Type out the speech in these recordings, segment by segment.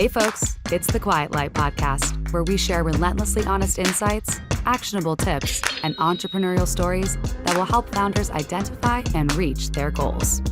Hey folks, it's the Quiet Light Podcast, where we share relentlessly honest insights, actionable tips, and entrepreneurial stories that will help founders identify and reach their goals.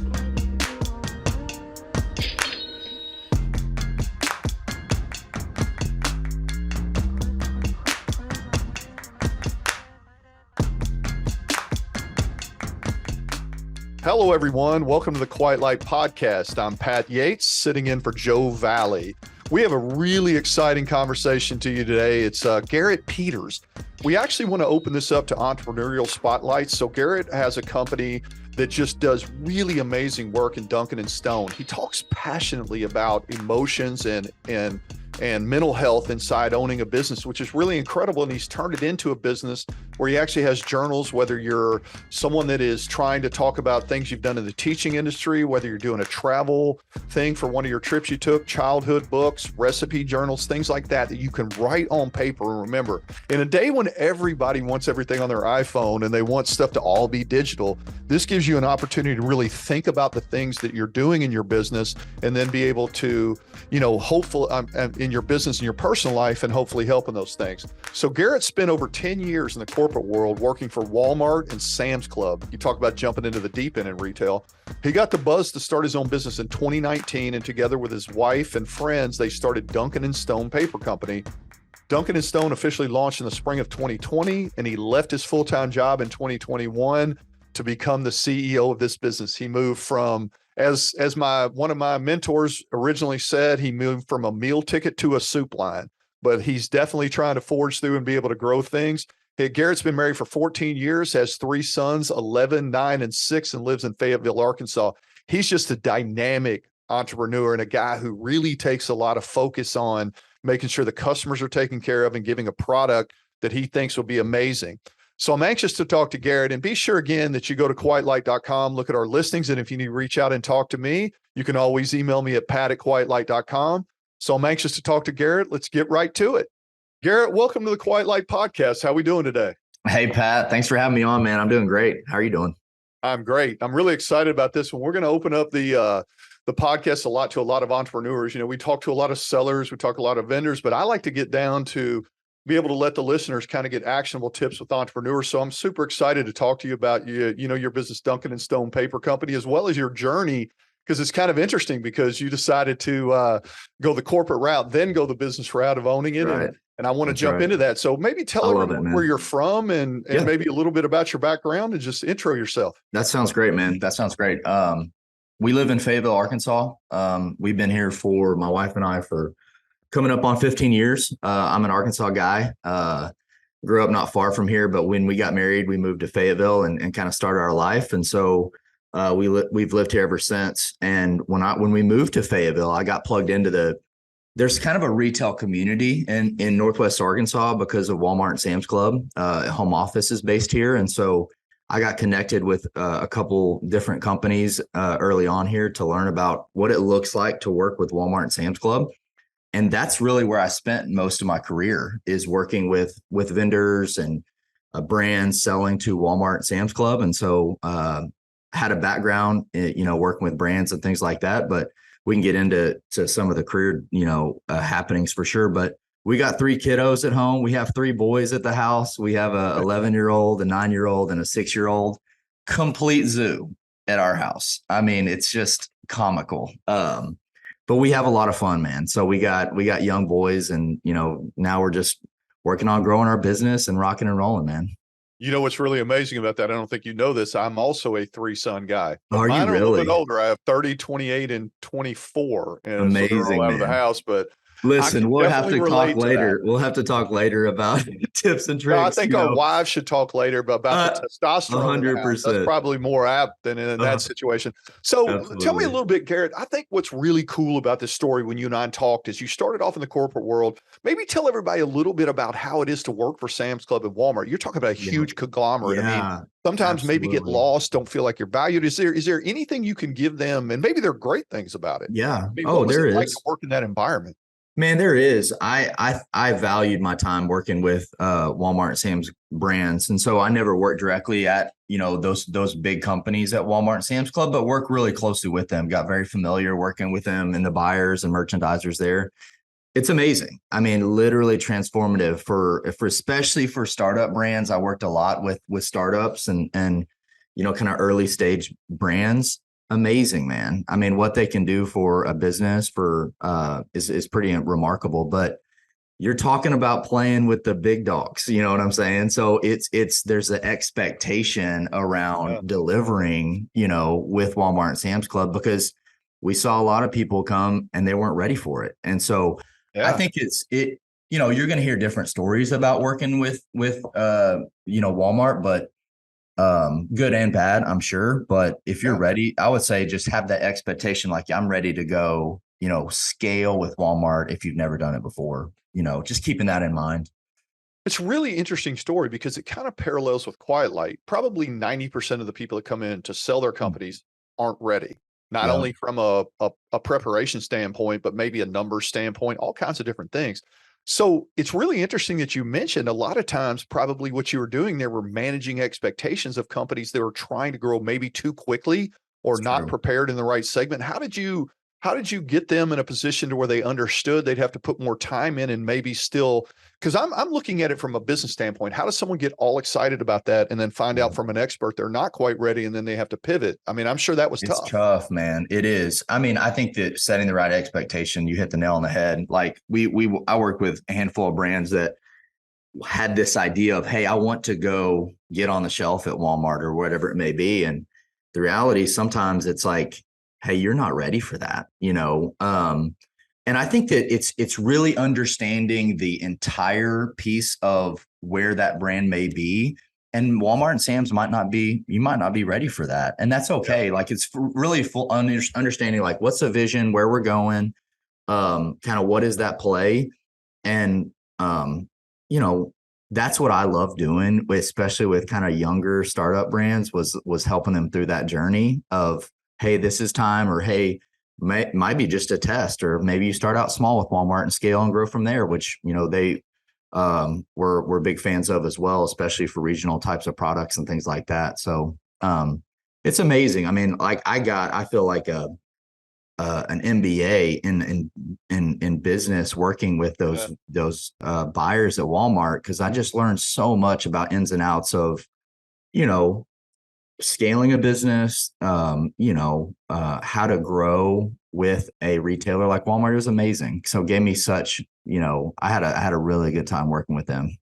Hello, everyone. Welcome to the Quiet Light Podcast. I'm Pat Yates, sitting in for Joe Valley. We have a really exciting conversation to you today. It's Garrett Peters. We actually want to open this up to entrepreneurial spotlights. So Garrett has a company that just does really amazing work in Duncan Stone. He talks passionately about emotions and mental health inside owning a business, which is really incredible. And he's turned it into a business where he actually has journals, whether you're someone that is trying to talk about things you've done in the teaching industry, whether you're doing a travel thing for one of your trips you took, childhood books, recipe journals, things like that you can write on paper. And remember, in a day when everybody wants everything on their iPhone and they want stuff to all be digital, this gives you an opportunity to really think about the things that you're doing in your business and then be able to, hopefully in your business and your personal life and hopefully helping those things. So Garrett spent over 10 years in the corporate world working for Walmart and Sam's Club. You talk about jumping into the deep end in retail. He got the buzz to start his own business in 2019, and together with his wife and friends, they started Duncan Stone Paper Company. Duncan Stone officially launched in the spring of 2020, and he left his full-time job in 2021 to become the CEO of this business. He moved from, as one of my mentors originally said, he moved from a meal ticket to a soup line, but he's definitely trying to forge through and be able to grow things. Hey, Garrett's been married for 14 years, has 3 sons, 11, 9, and 6, and lives in Fayetteville, Arkansas. He's just a dynamic entrepreneur and a guy who really takes a lot of focus on making sure the customers are taken care of and giving a product that he thinks will be amazing. So I'm anxious to talk to Garrett, and be sure again that you go to quietlight.com, look at our listings. And if you need to reach out and talk to me, you can always email me at pat@quietlight.com. So I'm anxious to talk to Garrett. Let's get right to it. Garrett, welcome to the Quiet Light Podcast. How are we doing today? Hey, Pat, thanks for having me on, man. I'm doing great. How are you doing? I'm great. I'm really excited about this one. We're going to open up the podcast to a lot of entrepreneurs. We talk to a lot of sellers, we talk to a lot of vendors, but I like to get down to be able to let the listeners kind of get actionable tips with entrepreneurs. So I'm super excited to talk to you about your business, Duncan Stone Paper Company, as well as your journey, because it's kind of interesting because you decided to go the corporate route, then go the business route of owning it. Right. And I want to jump into that. So maybe tell everyone where you're from and maybe a little bit about your background and just intro yourself. That sounds great, man. That sounds great. We live in Fayetteville, Arkansas. We've been here for my wife and I for coming up on 15 years. I'm an Arkansas guy. Grew up not far from here, but when we got married, we moved to Fayetteville and kind of started our life. And so we've lived here ever since. And when we moved to Fayetteville, I got plugged into there's kind of a retail community in Northwest Arkansas because of Walmart and Sam's Club. Home office is based here. And so I got connected with a couple different companies early on here to learn about what it looks like to work with Walmart and Sam's Club. And that's really where I spent most of my career, is working with vendors and brands selling to Walmart and Sam's Club. And so had a background, working with brands and things like that. But we can get into some of the career, happenings for sure. But we got 3 kiddos at home. We have 3 boys at the house. We have a 11-year-old, a 9-year-old, and a 6-year-old. Complete zoo at our house. I mean, it's just comical. But we have a lot of fun, man. So we got young boys, and now we're just working on growing our business and rocking and rolling, man. You know what's really amazing about that? I don't think you know this. I'm also a 3-son guy. Are you really? A little bit older. I have 30, 28, and 24. And amazing, so they're all out of the house, but listen, we'll have to talk later. We'll have to talk later about tips and tricks. No, I think our wives should talk later about the testosterone. 100%. That's probably more apt than in that situation. So Tell me a little bit, Garrett. I think what's really cool about this story when you and I talked is you started off in the corporate world. Maybe tell everybody a little bit about how it is to work for Sam's Club and Walmart. You're talking about a huge conglomerate. Yeah, I mean, sometimes maybe get lost, don't feel like you're valued. Is there anything you can give them? And maybe there are great things about it. Yeah. I mean, there is. Like to work in that environment. Man, there is. I valued my time working with Walmart and Sam's brands. And so I never worked directly at, those big companies at Walmart and Sam's Club, but worked really closely with them, got very familiar working with them and the buyers and merchandisers there. It's amazing. I mean, literally transformative for especially for startup brands. I worked a lot with startups and kind of early stage brands. Amazing, man. I mean, what they can do for a business is pretty remarkable. But you're talking about playing with the big dogs, you know what I'm saying? So there's an expectation around delivering, with Walmart and Sam's Club, because we saw a lot of people come and they weren't ready for it. And so I think you're going to hear different stories about working with Walmart, but good and bad, I'm sure. But if you're ready, I would say just have that expectation. Like, I'm ready to go, scale with Walmart if you've never done it before, just keeping that in mind. It's a really interesting story because it kind of parallels with Quiet Light. Probably 90% of the people that come in to sell their companies aren't ready, not only from a preparation standpoint, but maybe a numbers standpoint, all kinds of different things. So it's really interesting that you mentioned a lot of times probably what you were doing there were managing expectations of companies that were trying to grow maybe too quickly or It's not true. prepared in the right segment. How did you get them in a position to where they understood they'd have to put more time in and maybe still, because I'm looking at it from a business standpoint. How does someone get all excited about that and then find out from an expert they're not quite ready and then they have to pivot? I mean, I'm sure that was It's tough. tough, man. It is. I mean, I think that setting the right expectation, you hit the nail on the head. Like I worked with a handful of brands that had this idea of, hey, I want to go get on the shelf at Walmart or whatever it may be. And the reality, sometimes it's like, hey, you're not ready for that, and I think that it's really understanding the entire piece of where that brand may be. And Walmart and Sam's you might not be ready for that. And that's okay. Like, it's really full understanding, like, what's the vision, where we're going, kind of what is that play. And, that's what I love doing, especially with kind of younger startup brands, was helping them through that journey of, hey, this is time, or hey, might be just a test, or maybe you start out small with Walmart and scale and grow from there, which, they we're big fans of as well, especially for regional types of products and things like that. So it's amazing. I mean, like, I feel like an MBA in business, working with those buyers at Walmart, because I just learned so much about ins and outs of, scaling a business, how to grow with a retailer like Walmart. It was amazing. So it gave me such, I had a really good time working with them.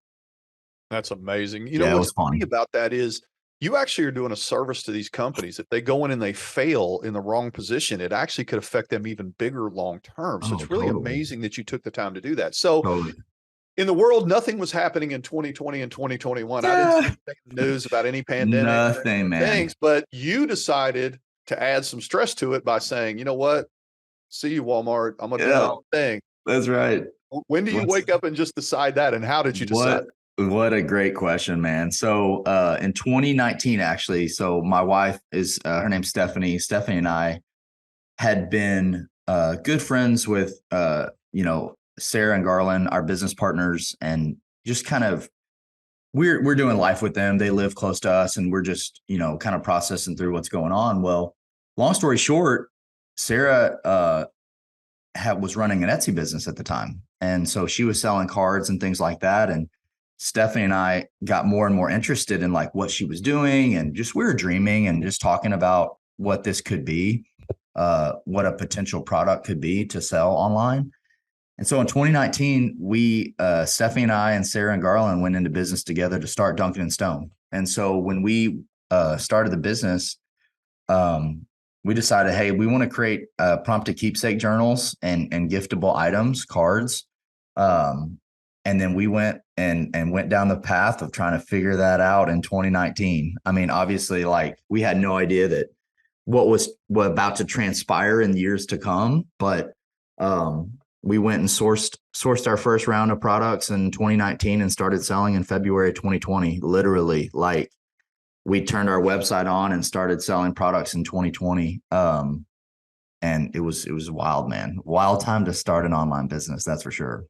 That's amazing. It What's was fun. funny about that is you actually are doing a service to these companies. If they go in and they fail in the wrong position, it actually could affect them even bigger long term. So Oh, it's really totally. amazing that you took the time to do that. So Totally. in the world, nothing was happening in 2020 and 2021. I didn't see Yeah. anything in the news about any pandemic or any Nothing, man. things, but you decided to add some stress to it by saying, you know what? See you, Walmart. I'm going to do my Yeah, own thing. that's right. When do you What's wake up and just decide that? And how did you decide? what a great question, man. So in 2019, actually, so my wife is her name's Stephanie. Stephanie and I had been good friends with Sarah and Garland, our business partners, and just kind of we're doing life with them. They live close to us, and we're just kind of processing through what's going on. Well, long story short, Sarah was running an Etsy business at the time. And so she was selling cards and things like that. And Stephanie and I got more and more interested in, like, what she was doing, and just, we were dreaming and just talking about what this could be, what a potential product could be to sell online. And so in 2019, Stephanie and I and Sarah and Garland went into business together to start Duncan Stone. And so when we started the business, we decided, hey, we want to create prompted keepsake journals and giftable items, cards. And then we went and went down the path of trying to figure that out in 2019. I mean, obviously, like, we had no idea that what about to transpire in years to come, but we went and sourced our first round of products in 2019 and started selling in February 2020. Literally, like, we turned our website on and started selling products in 2020. And it was wild, man. Wild time to start an online business. That's for sure.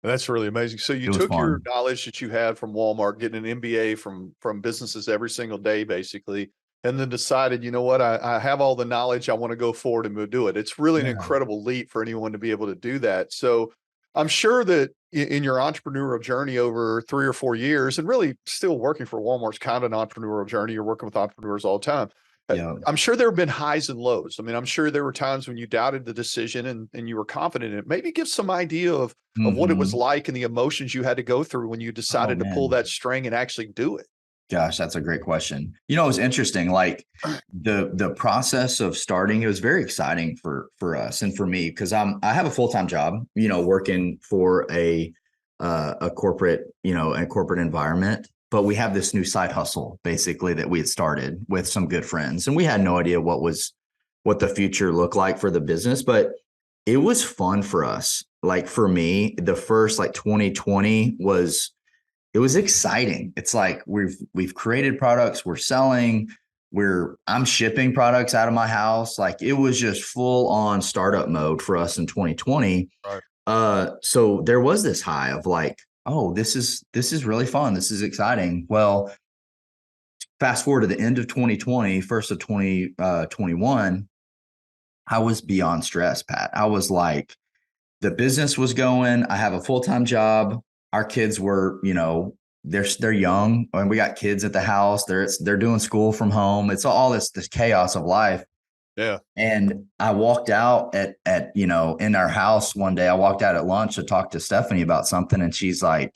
That's really amazing. So you It was took your fun. knowledge that you had from Walmart, getting an MBA from businesses every single day, basically, and then decided, you know what, I have all the knowledge. I want to go forward and do it. It's really an Yeah. incredible leap for anyone to be able to do that. So I'm sure that in your entrepreneurial journey over 3 or 4 years, and really still working for Walmart's kind of an entrepreneurial journey, you're working with entrepreneurs all the time. Yeah. I'm sure there have been highs and lows. I mean, I'm sure there were times when you doubted the decision and you were confident in it. Maybe give some idea of what it was like and the emotions you had to go through when you decided to pull that string and actually do it. Gosh, that's a great question. You know, it was interesting. Like the process of starting, it was very exciting for us and for me, because I have a full-time job, you know, working for a corporate, you know, a corporate environment. But we have this new side hustle basically that we had started with some good friends, and we had no idea what the future looked like for the business, but it was fun for us. Like for me, the first like 2020 it was exciting. It's like we've created products, we're selling, I'm shipping products out of my house. Like it was just full on startup mode for us in 2020. Right. So there was this high of like, oh, this is really fun. This is exciting. Well, fast forward to the end of 2020, first of 2021, I was beyond stressed, Pat. I was like, the business was going. I have a full-time job. Our kids were, you know, they're young, and we got kids at the house. They're doing school from home. It's all this chaos of life. Yeah. And I walked out at you know, in our house one day. I walked out at lunch to talk to Stephanie about something, and she's like,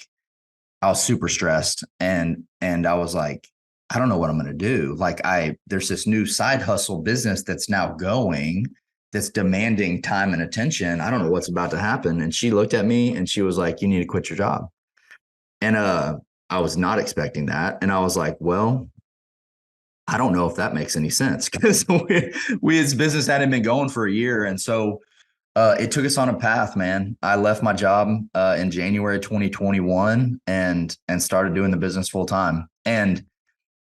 I was super stressed, and I was like, I don't know what I'm going to do. Like there's this new side hustle business that's now going, that's demanding time and attention. I don't know what's about to happen. And she looked at me and she was like, you need to quit your job. And I was not expecting that. And I was like, well, I don't know if that makes any sense, because we as business hadn't been going for a year. And so it took us on a path, man. I left my job in January 2021 and started doing the business full time. And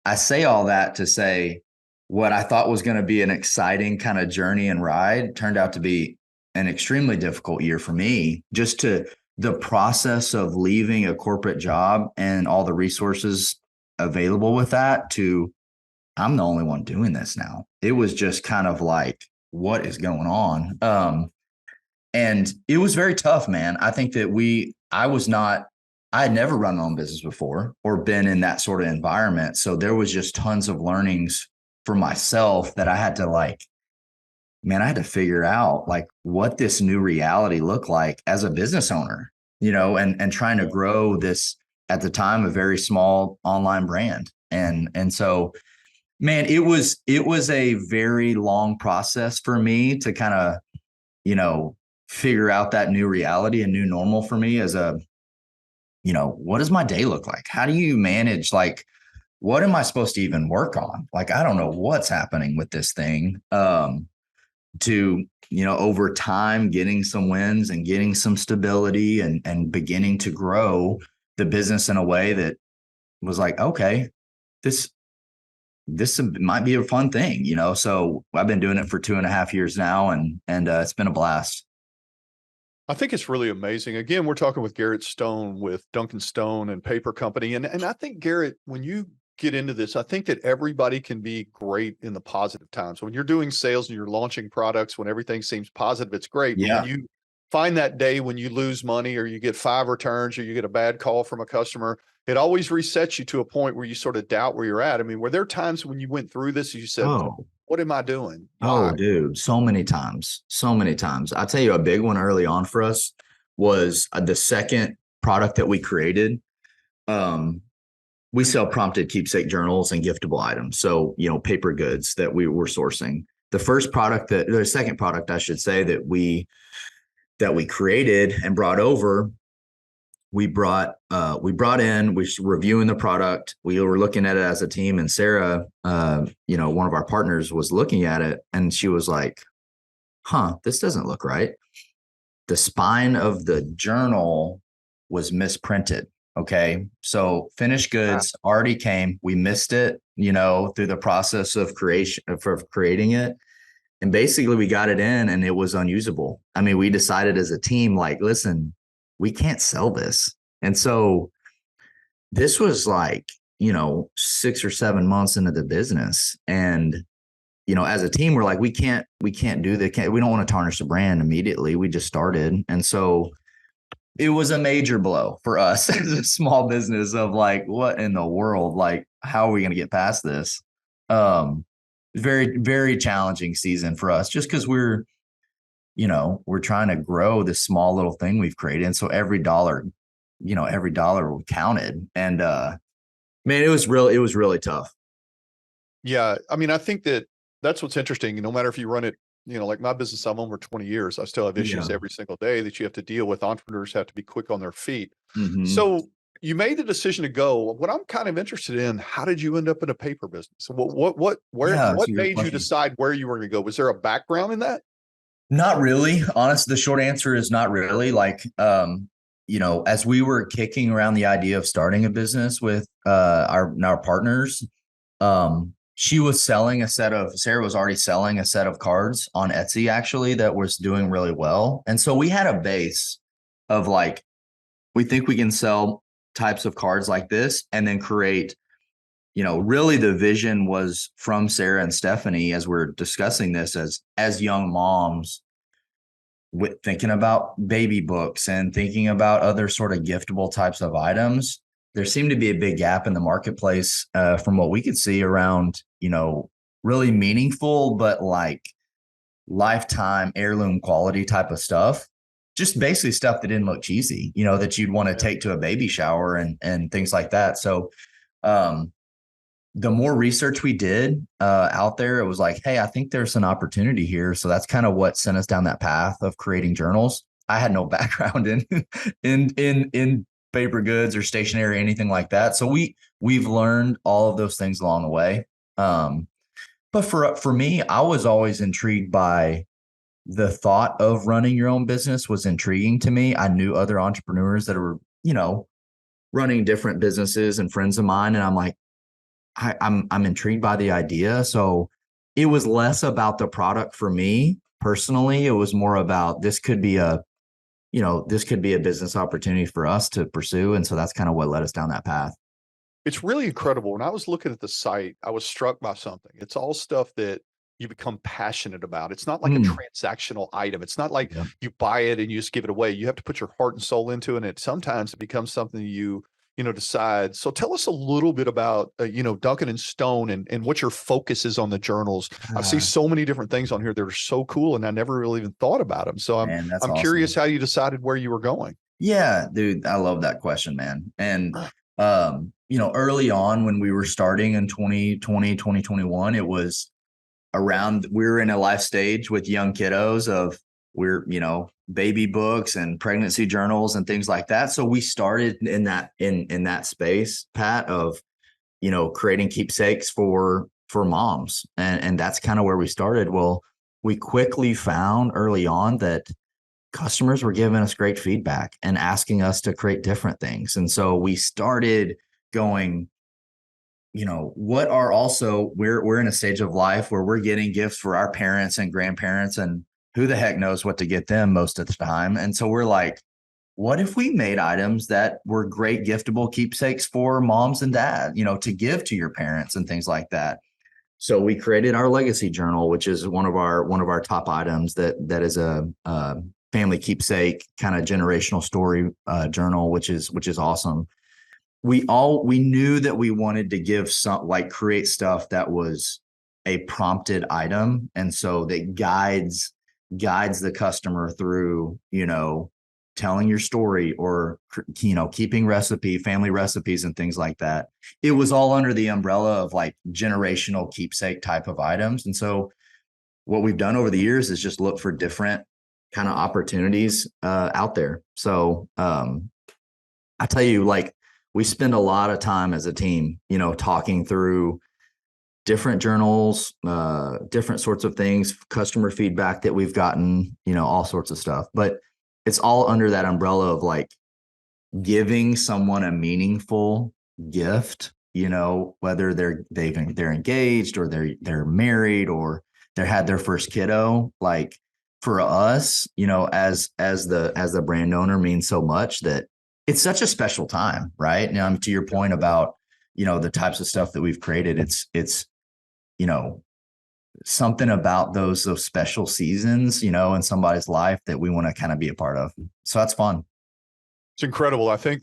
I say all that to say, what I thought was going to be an exciting kind of journey and ride turned out to be an extremely difficult year for me. Just the process of leaving a corporate job and all the resources available with that to, I'm the only one doing this now. It was just kind of like, what is going on? And it was very tough, man. I think that I had never run my own business before or been in that sort of environment. So there was just tons of learnings for myself that I had to figure out like what this new reality looked like as a business owner, you know, and trying to grow this, at the time, a very small online brand. And so, man, it was a very long process for me to kind of, you know, figure out that new reality and new normal for me as a, you know, what does my day look like? How do you manage, like, what am I supposed to even work on? Like, I don't know what's happening with this thing. To, you know, over time, getting some wins and getting some stability and beginning to grow the business in a way that was like, okay, this might be a fun thing, you know? So I've been doing it for 2.5 years now, and it's been a blast. I think it's really amazing. Again, we're talking with Garrett Stone with Duncan Stone and Paper Company. And I think, Garrett, when you get into this, I think that everybody can be great in the positive times. When you're doing sales and you're launching products, when everything seems positive, it's great. Yeah. But when you find that day when you lose money or you get 5 returns or you get a bad call from a customer, it always resets you to a point where you sort of doubt where you're at. I mean, were there times when you went through this, you said, what am I doing? Oh, dude, so many times. I'll tell you, a big one early on for us was the second product that we created. We sell prompted keepsake journals and giftable items. So, you know, paper goods that we were sourcing. The second product, I should say, that we created and brought over, we brought in, we were reviewing the product. We were looking at it as a team, and Sarah, you know, one of our partners, was looking at it, and she was like, this doesn't look right. The spine of the journal was misprinted. Okay. So finished goods already came. We missed it, you know, through the process of creating it. And basically we got it in and it was unusable. I mean, we decided as a team, like, listen, we can't sell this. And so this was like, you know, 6 or 7 months into the business. And, you know, as a team, we're like, we can't do that. We don't want to tarnish the brand immediately. We just started. And so it was a major blow for us as a small business of like, what in the world? Like, how are we going to get past this? Um, very, very challenging season for us just because we're trying to grow this small little thing we've created. And so every dollar counted. And man, it was really tough. Yeah. I mean, I think that's what's interesting. No matter if you run it, like my business, I'm over 20 years. I still have issues Yeah. every single day that you have to deal with. Entrepreneurs have to be quick on their feet. Mm-hmm. So you made the decision to go. What I'm kind of interested in, how did you end up in a paper business? What made you decide where you were going to go? Was there a background in that? Not really. Honestly, the short answer is not really. Like, as we were kicking around the idea of starting a business with our partners, Sarah was already selling a set of cards on Etsy actually that was doing really well. And so we had a base of like, we think we can sell types of cards like this and then create, really the vision was from Sarah and Stephanie as we're discussing this as young moms with thinking about baby books and thinking about other sort of giftable types of items. There seemed to be a big gap in the marketplace from what we could see around, really meaningful, but like lifetime heirloom quality type of stuff. Just basically stuff that didn't look cheesy, that you'd want to take to a baby shower and things like that. So the more research we did out there, it was like, hey, I think there's an opportunity here. So that's kind of what sent us down that path of creating journals. I had no background in paper goods or stationery or anything like that. So we've learned all of those things along the way. But for me, I was always intrigued by the thought of running your own business was intriguing to me. I knew other entrepreneurs that were, running different businesses and friends of mine. And I'm like, I'm intrigued by the idea. So it was less about the product for me personally. It was more about this could be a business opportunity for us to pursue. And so that's kind of what led us down that path. It's really incredible. When I was looking at the site, I was struck by something. It's all stuff that you become passionate about. It's not like a transactional item. It's not like you buy it and you just give it away. You have to put your heart and soul into it. And sometimes it becomes something you decide. So tell us a little bit about, Duncan and Stone and what your focus is on the journals. I see so many different things on here that are so cool and I never really even thought about them. So I'm awesome. curious how you decided where you were going. Yeah, dude, I love that question, man. And, early on when we were starting in 2020, 2021, it was we were in a life stage with young kiddos of baby books and pregnancy journals and things like that. So we started in that space, Pat, of, creating keepsakes for moms. And that's kind of where we started. Well, we quickly found early on that customers were giving us great feedback and asking us to create different things. And so we started going, we're in a stage of life where we're getting gifts for our parents and grandparents, and who the heck knows what to get them most of the time. And so we're like, what if we made items that were great giftable keepsakes for moms and dad, to give to your parents and things like that. So we created our legacy journal, which is one of our top items that is a family keepsake kind of generational story journal, which is awesome. We knew that we wanted to give create stuff that was a prompted item. And so that guides the customer through, telling your story or, keeping family recipes and things like that. It was all under the umbrella of like generational keepsake type of items. And so what we've done over the years is just look for different kind of opportunities out there. So I tell you, like, we spend a lot of time as a team, talking through different journals, different sorts of things, customer feedback that we've gotten, all sorts of stuff. But it's all under that umbrella of like giving someone a meaningful gift, whether they're engaged or they're married or they had their first kiddo. Like for us, as the brand owner means so much that it's such a special time, right? Now, to your point about, the types of stuff that we've created, it's, something about those special seasons, in somebody's life that we want to kind of be a part of. So that's fun. It's incredible. I think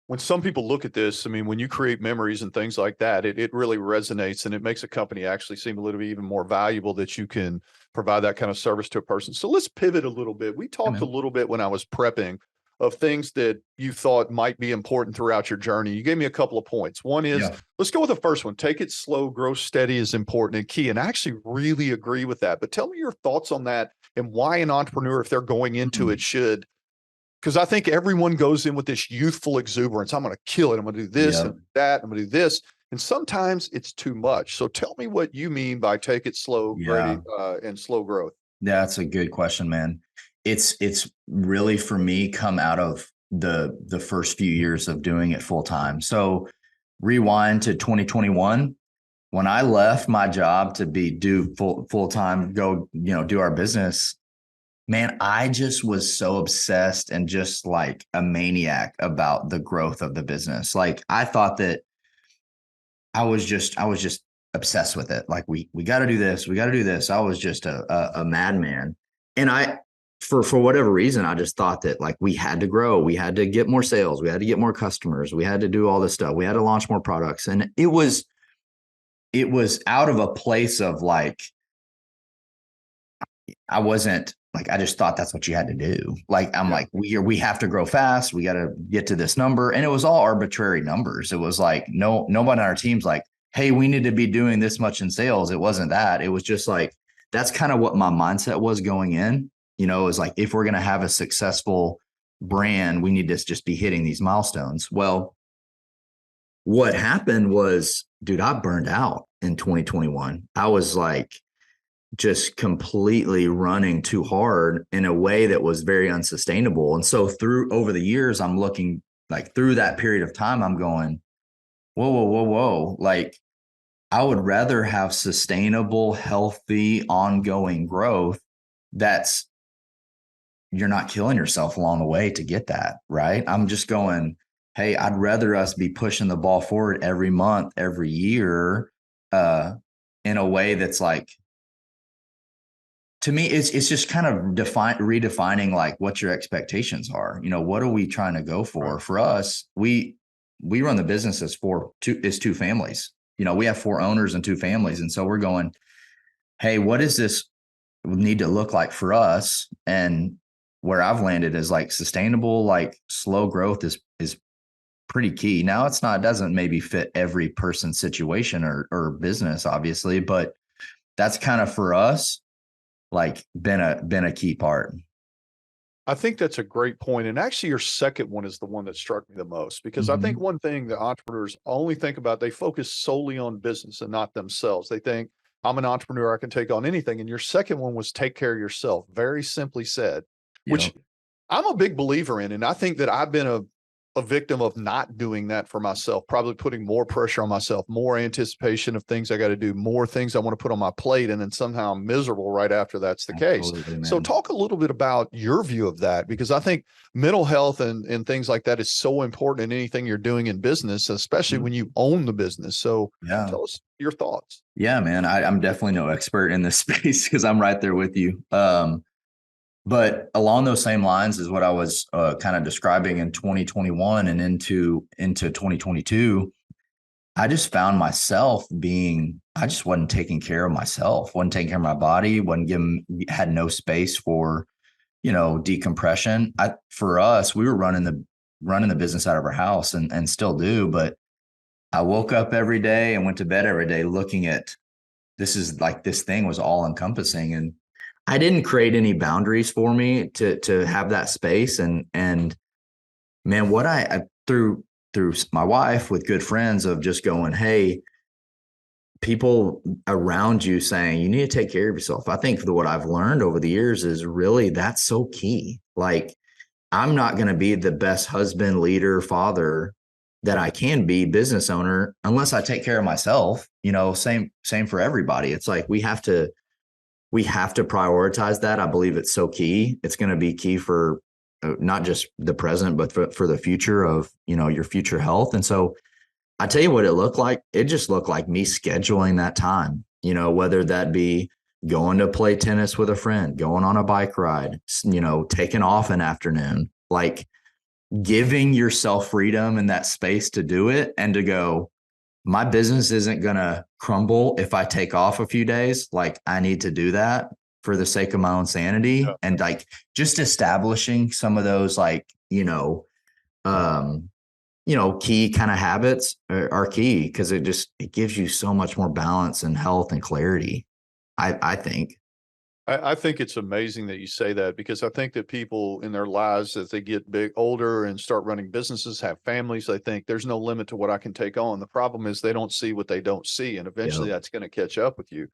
when some people look at this, I mean, when you create memories and things like that, it really resonates, and it makes a company actually seem a little bit even more valuable that you can provide that kind of service to a person. So let's pivot a little bit. We talked a little bit when I was prepping of things that you thought might be important throughout your journey. You gave me a couple of points. One is, let's go with the first one. Take it slow, grow steady is important and key. And I actually really agree with that. But tell me your thoughts on that and why an entrepreneur, if they're going into it, should. Because I think everyone goes in with this youthful exuberance. I'm going to kill it. I'm going to do this and that. I'm going to do this. And sometimes it's too much. So tell me what you mean by take it slow, and slow growth. Yeah, that's a good question, man. It's really, for me, come out of the first few years of doing it full time. So rewind to 2021, when I left my job to do full time, go, do our business. Man, I just was so obsessed and just like a maniac about the growth of the business. Like, I thought that I was just obsessed with it. Like, we got to do this. We got to do this. I was just a madman. And for whatever reason, I just thought that, like, we had to grow. We had to get more sales. We had to get more customers. We had to do all this stuff. We had to launch more products. And it was out of a place of like, I wasn't like, I just thought that's what you had to do. Like, I'm like, we have to grow fast. We got to get to this number. And it was all arbitrary numbers. It was like, nobody on our team's like, hey, we need to be doing this much in sales. It wasn't that. It was just like, that's kind of what my mindset was going in, is like, if we're going to have a successful brand, we need to just be hitting these milestones. Well, what happened was, dude, I burned out in 2021. I was like, just completely running too hard in a way that was very unsustainable. And so over the years, I'm looking like through that period of time, I'm going, whoa. Like, I would rather have sustainable, healthy, ongoing growth. You're not killing yourself along the way to get that, right? I'm just going, hey, I'd rather us be pushing the ball forward every month, every year, in a way that's like, to me, it's just kind of redefining like what your expectations are. What are we trying to go for? Right. For us, we run the business as two families. We have 4 owners and 2 families. And so we're going, hey, what does this need to look like for us? And where I've landed is like sustainable, like slow growth is pretty key. Now it doesn't maybe fit every person's situation or business, obviously, but that's kind of for us, like been a key part. I think that's a great point. And actually your second one is the one that struck me the most, because I think one thing that entrepreneurs only think about, they focus solely on business and not themselves. They think, I'm an entrepreneur, I can take on anything. And your second one was take care of yourself. Very simply said, which I'm a big believer in. And I think that I've been a victim of not doing that for myself, probably putting more pressure on myself, more anticipation of things I got to do, more things I want to put on my plate. And then somehow I'm miserable right after that's the case. So talk a little bit about your view of that, because I think mental health and things like that is so important in anything you're doing in business, especially when you own the business. So tell us your thoughts. Yeah, man, I'm definitely no expert in this space because I'm right there with you. But along those same lines is what I was kind of describing in 2021 and into 2022. I just found myself I just wasn't taking care of myself, wasn't taking care of my body, had no space for, decompression. For us, we were running the business out of our house and still do, but I woke up every day and went to bed every day looking at this thing was all encompassing. And I didn't create any boundaries for me to have that space. And man, what I through my wife with good friends of just going, hey, people around you saying you need to take care of yourself. I think what I've learned over the years is really that's so key. Like, I'm not going to be the best husband, leader, father that I can be, business owner, unless I take care of myself. Same for everybody. It's like we have to prioritize that. I believe it's so key. It's going to be key for not just the present, but for the future of, your future health. And so I tell you what it looked like. It just looked like me scheduling that time, whether that be going to play tennis with a friend, going on a bike ride, taking off an afternoon, like giving yourself freedom and that space to do it and to go, my business isn't going to crumble if I take off a few days. Like, I need to do that for the sake of my own sanity. Yeah. And like just establishing some of those, like, key kind of habits are key, because it gives you so much more balance and health and clarity. I think. I think it's amazing that you say that, because I think that people in their lives, as they get older and start running businesses, have families, they think there's no limit to what I can take on. The problem is they don't see what they don't see. And eventually that's going to catch up with you.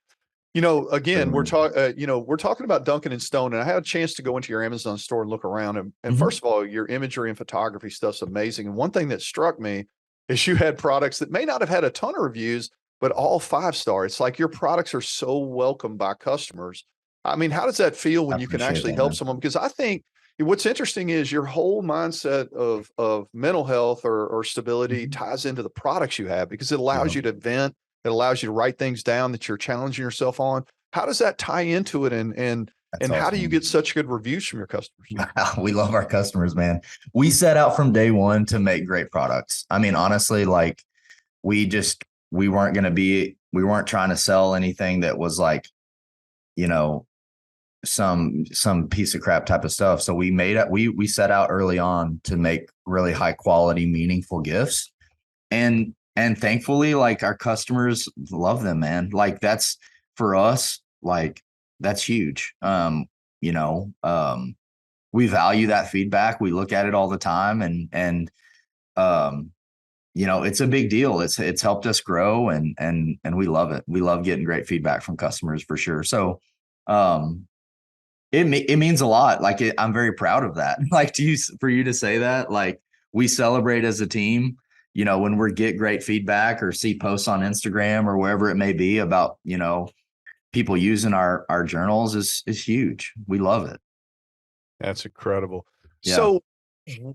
Again, we're talking about Duncan and Stone, and I had a chance to go into your Amazon store and look around. And first of all, your imagery and photography stuff's amazing. And one thing that struck me is you had products that may not have had a ton of reviews, but all 5-star. It's like your products are so welcomed by customers. I mean, how does that feel when you can actually help someone? Because I think what's interesting is your whole mindset of mental health or stability ties into the products you have, because it allows you to vent. It allows you to write things down that you're challenging yourself on. How does that tie into it? And how do you get such good reviews from your customers? We love our customers, man. We set out from day one to make great products. I mean, honestly, like we weren't trying to sell anything that was like, some piece of crap type of stuff. So we set out early on to make really high quality, meaningful gifts. And thankfully, like, our customers love them, man. Like, that's for us, like, that's huge. We value that feedback. We look at it all the time, and it's a big deal. It's helped us grow, and we love it. We love getting great feedback from customers, for sure. So, it means a lot. Like, I'm very proud of that. Like, for you to say that, like, we celebrate as a team, when we get great feedback or see posts on Instagram or wherever it may be about, people using our journals is huge. We love it. That's incredible. Yeah. So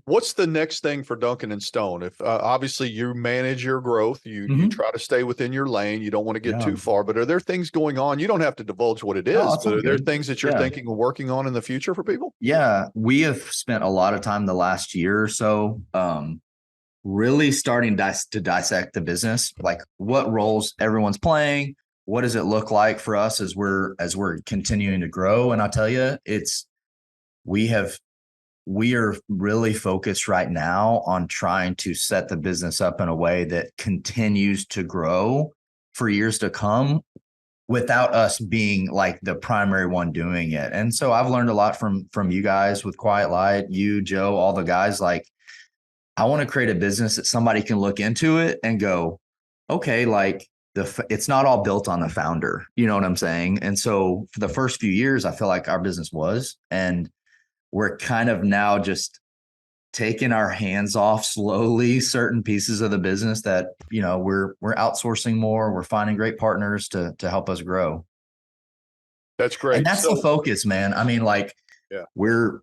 what's the next thing for Duncan and Stone? If obviously you manage your growth, you try to stay within your lane. You don't want to get too far, but are there things going on? You don't have to divulge what it is, but are there things that you're thinking of working on in the future for people? Yeah. We have spent a lot of time the last year or so, really starting to dissect the business, like what roles everyone's playing. What does it look like for us as we're continuing to grow? And I'll tell you, we are really focused right now on trying to set the business up in a way that continues to grow for years to come without us being like the primary one doing it. And so I've learned a lot from you guys with Quiet Light, you, Joe, all the guys. Like, I want to create a business that somebody can look into it and go, okay, like it's not all built on the founder. You know what I'm saying? And so for the first few years, I feel like our business was, and we're kind of now just taking our hands off slowly certain pieces of the business that, we're outsourcing more. We're finding great partners to help us grow. That's great. And that's the focus, man. I mean, like, we're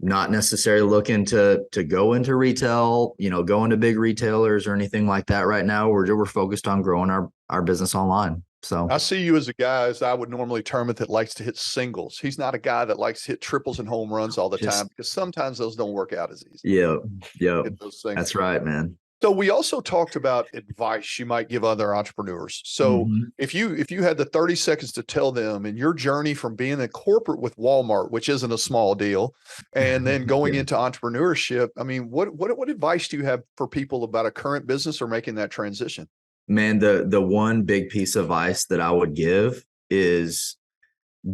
not necessarily looking to go into retail, go into big retailers or anything like that right now. We're focused on growing our business online. So I see you as a guy, as I would normally term it, that likes to hit singles. He's not a guy that likes to hit triples and home runs all the time, because sometimes those don't work out as easy. Yeah. That's right, man. So we also talked about advice you might give other entrepreneurs. So if you had the 30 seconds to tell them in your journey from being a corporate with Walmart, which isn't a small deal, and then going into entrepreneurship, I mean, what advice do you have for people about a current business or making that transition? Man, the one big piece of advice that I would give is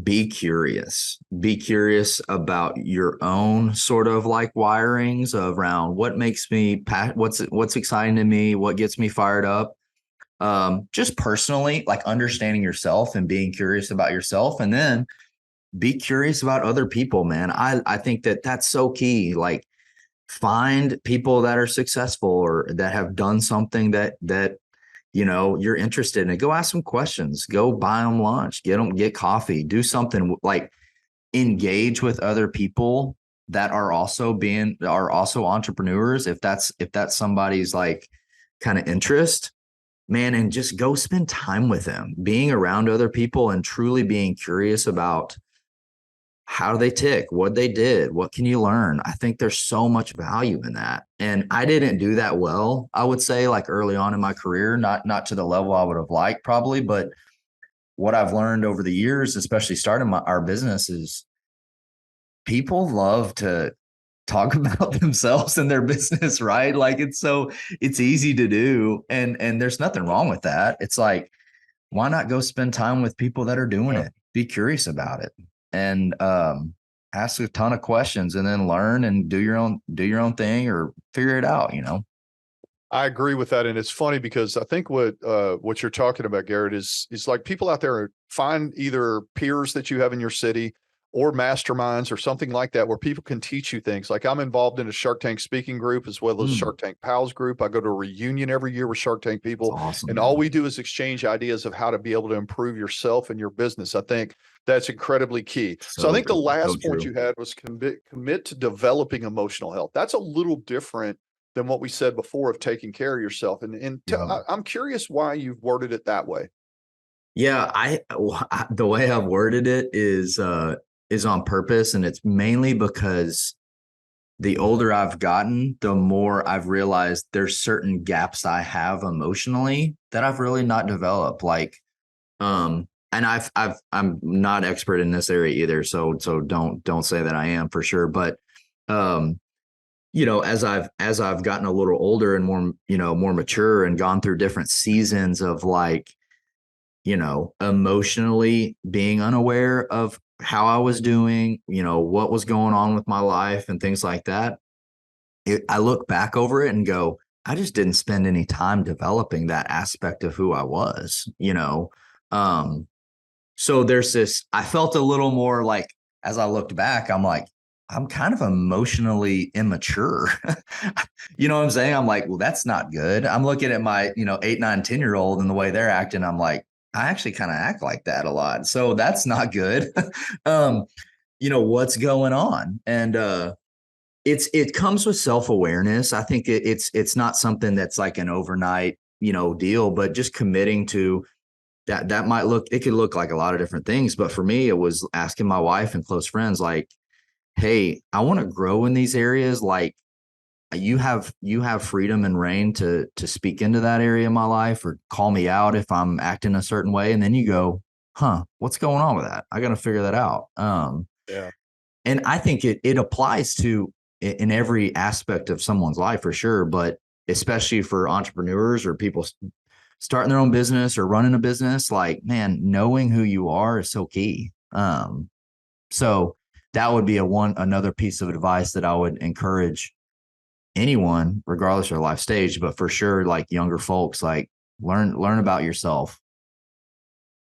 be curious. Be curious about your own sort of like wirings around what makes me, what's exciting to me, what gets me fired up. Just personally, like understanding yourself and being curious about yourself, and then be curious about other people, man. I think that's so key. Like, find people that are successful or that have done something that you're interested in it. Go ask some questions, go buy them lunch, get coffee, do something, like engage with other people that are also entrepreneurs. If that's somebody's like kind of interest, man, and just go spend time with them, being around other people and truly being curious about how do they tick, what they did, what can you learn? I think there's so much value in that. And I didn't do that well, I would say, like early on in my career, not to the level I would have liked probably, but what I've learned over the years, especially starting our business, is people love to talk about themselves and their business, right? Like it's easy to do. And there's nothing wrong with that. It's like, why not go spend time with people that are doing it? Be curious about it and ask a ton of questions and then learn and do your own thing or figure it out, I agree with that. And it's funny because I think what you're talking about, Garrett, is like people out there find either peers that you have in your city or masterminds or something like that, where people can teach you things. Like I'm involved in a Shark Tank speaking group as well as Shark Tank Pals group. I go to a reunion every year with Shark Tank people. That's awesome, and man. all we do is exchange ideas of how to be able to improve yourself and your business. I think that's incredibly key. So I think the last point you had was commit to developing emotional health. That's a little different than what we said before of taking care of yourself. I'm curious why you've worded it that way. Yeah, the way I've worded it is on purpose, and it's mainly because the older I've gotten, the more I've realized there's certain gaps I have emotionally that I've really not developed. Like, and I'm not expert in this area either, so don't say that I am for sure. But as I've gotten a little older and more mature and gone through different seasons of like, emotionally being unaware of how I was doing, what was going on with my life and things like that. I look back over it and go, I just didn't spend any time developing that aspect of who I was, so there's this, I felt a little more like, as I looked back, I'm like, I'm kind of emotionally immature. You know what I'm saying? I'm like, well, that's not good. I'm looking at my, 8, 9, 10-year-old and the way they're acting. I'm like, I actually kind of act like that a lot. So that's not good. What's going on? And it comes with self-awareness. I think it's not something that's like an overnight, deal, but just committing to that. It could look like a lot of different things. But for me, it was asking my wife and close friends, like, hey, I want to grow in these areas. Like you have freedom and reign to speak into that area of my life or call me out if I'm acting a certain way. And then you go, what's going on with that? I got to figure that out. Yeah. And I think it applies to in every aspect of someone's life for sure, but especially for entrepreneurs or people starting their own business or running a business, like, man, knowing who you are is so key. So that would be another piece of advice that I would encourage anyone, regardless of their life stage, but for sure, like younger folks, like learn about yourself.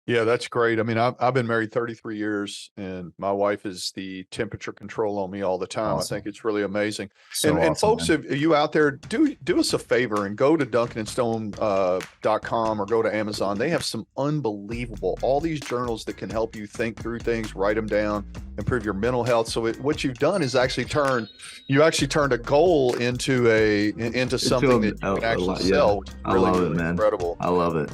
Yeah, that's great. I mean, I've been married 33 years and my wife is the temperature control on me all the time. Awesome. I think it's really amazing. So and awesome, folks, man. if you out there, do us a favor and go to duncanstone.com or go to Amazon. They have some unbelievable, all these journals that can help you think through things, write them down, improve your mental health. So what you've done is actually turned a goal into something that you can actually sell. Which is really, I love really it, man. incredible. I love it.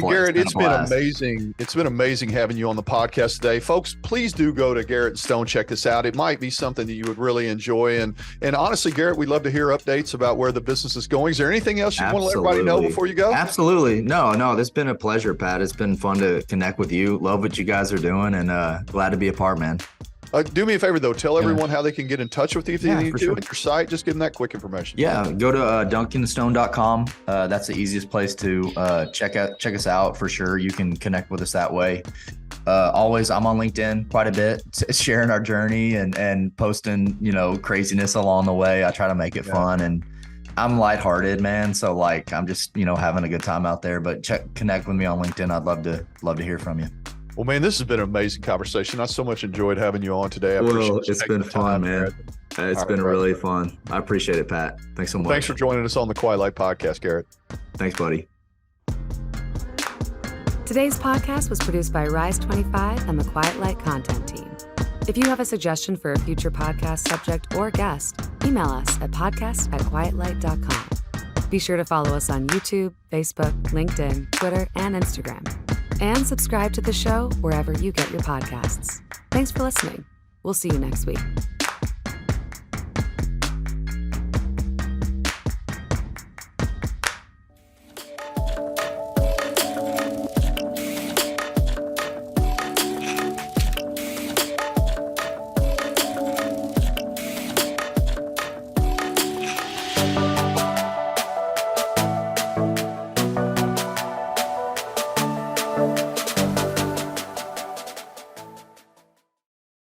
Garrett, it's been amazing. It's been amazing having you on the podcast today. Folks, please do go to Garrett Stone. Check this out. It might be something that you would really enjoy. And honestly, Garrett, we'd love to hear updates about where the business is going. Is there anything else you want to let everybody know before you go? Absolutely. No, this has been a pleasure, Pat. It's been fun to connect with you. Love what you guys are doing and glad to be a part, man. Do me a favor, though. Tell everyone how they can get in touch with you if they need to. Sure. At your site, just give them that quick information. Yeah, go to duncanstone.com. That's the easiest place to check us out for sure. You can connect with us that way. Always, I'm on LinkedIn quite a bit, sharing our journey and posting, craziness along the way. I try to make it fun and I'm lighthearted, man. So like, I'm just, having a good time out there. But connect with me on LinkedIn. I'd love to hear from you. Well, man, this has been an amazing conversation. I so much enjoyed having you on today. It's been fun, man. It's been really fun. I appreciate it, Pat. Thanks so much. Thanks for joining us on the Quiet Light Podcast, Garrett. Thanks, buddy. Today's podcast was produced by Rise 25 and the Quiet Light content team. If you have a suggestion for a future podcast subject or guest, email us at podcast@quietlight.com. Be sure to follow us on YouTube, Facebook, LinkedIn, Twitter, and Instagram. And subscribe to the show wherever you get your podcasts. Thanks for listening. We'll see you next week.